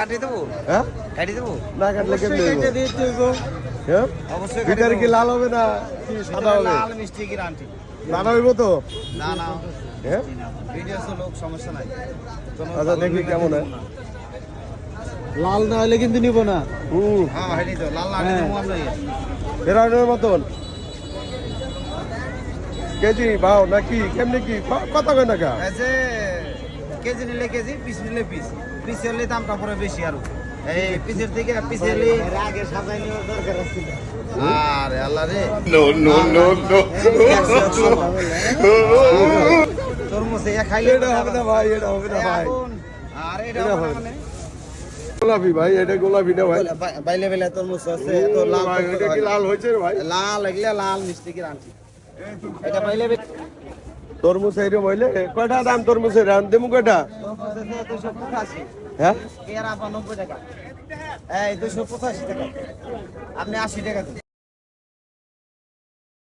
কাটি দেবো হ্যাঁ কাটি দেবো না কাটলে কেমনে দেবো? হ্যাঁ অবশ্যই ভিতরে কি লাল হবে না কি সাদা হবে? লাল মিষ্টি গ্যারান্টি সাদা হইব তো? না না হ্যাঁ ভিডিও লোক সমস্যা নাই আচ্ছা দেখি কেমন হয়। লাল না হলে কিন্তু নিব না। হ্যাঁ হেডি তো লাল লাল দেবো আমরা ফেরানোর মতন কেজি ভাও নাকি কেমনি কি কত কয় টাকা? এসে কেজি নিলে কেজি পিস নিলে পিস পিস হলে দামটা পরে বেশি আরো এই পিসের থেকে পিস হলে আগে সাজাই নেওয়ার দরকার আছে। আরে আল্লাহ রে নো নো নো নো তরমুজ এ খাইলে এটা হবে না ভাই, এটা হবে না ভাই। আরে এটা এটা হবে হবে না গোলাপি ভাই, এটা গোলাপি না ভাই। বাইলে বাইলে তরমুজ আছে তো লাল ভাই, এটা কি লাল হয়েছে রে ভাই? লাল এগুলা লাল মিষ্টি কি রাঁধছি এটা বাইলে তরমুজ এইরকম হইলে কয়টা দাম তরমুজের? রান দেবো কয়টা? তরমুজ আছে 285 হ্যাঁ পেয়ারা 90 টাকা এই 285 টাকা আপনি 80 টাকা দিন